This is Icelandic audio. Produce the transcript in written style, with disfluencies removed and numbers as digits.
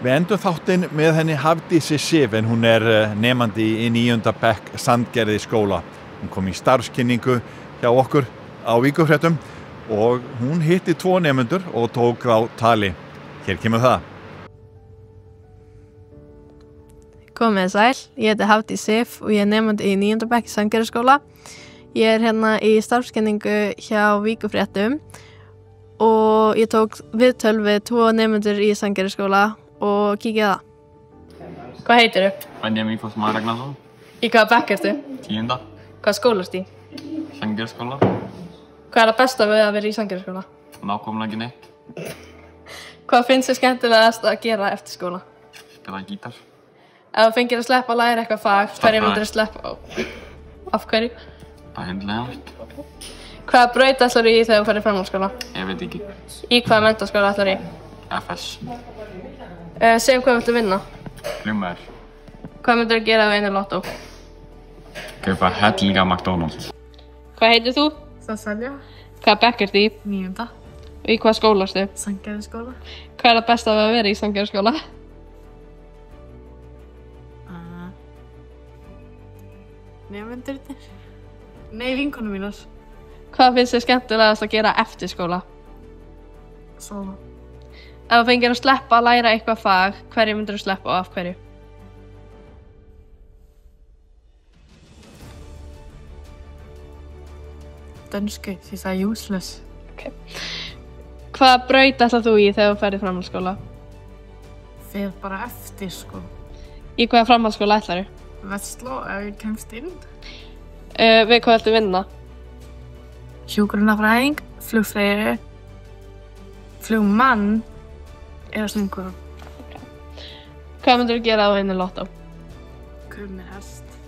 Við endum þáttinn með henni Hafdísi Sif en hún nemandi í 9. bekk Sandgerðisskóla. Hún kom í starfskynningu hjá okkur á Víkurfréttum og hún hitti 2 nemendur og tók þá tali. Hér kemur það. Komið sæl, ég heiti Hafdís Sif og ég nemandi í 9. bekk Sandgerðisskóla. Ég hérna í starfskynningu hjá Víkurfréttum og ég tók viðtöl við 2 nemendur í Sandgerðisskóla og kíkja það. Hvað heitirðu? Benjamin Fossmar Ragnarsson. Í hvaða bekk ertu? 10. Hvaða skóla ertu í? Sandgerðisskóla. Hvað það besta við að vera í Sandgerðisskóla? Nákvæmlega ekki neitt. Hvað finnst þér skemmtilegast að gera eftir skóla? Spila gítar. Ef þú fengir að sleppa að læra eitthvað fag, hverju myndir þú sleppa á? Af hverju? Bara hundlega. Hvaða braut ætlarðu í þegar þú ferð í framhaldsskóla? Ég veit ekki. Í hvaða menntaskóla ætlarðu í? FS. Segjum hvað viltu vinna? Flugmaður. Hvað myndir þú gera ef einir lottó? Kaupa hellinga McDonald's. Hvað heitir þú? Sesselja, Hvaða bekk ertu í? 9. Og í hvaða skóla ertu? Sandgerðisskóla. Hvað það besta við að vera í Sandgerðisskóla? Nemendurnir. Nei, vinkonum mínar. Hvað finnst þér skemmtilegast að gera eftir skóla? Sofa. Ef þú fengir að sleppa að læra eitthvað fag, hverju myndir þú sleppa og af hverju? Dönsku, því það er useless. Hvaða braut ætlar þú í þegar þú ferð í framhaldsskóla? Fer bara eftir, sko. Í hvaða framhaldsskóla ætlarðu? Vestló, ef ég kemst inn. Við hvað viltu vinna? Hjúkrunarfræðing, flugfreyju, flugmann eða söngur. Hvað myndir þú gera ef þú vinnur lottó? Kaup mér hest.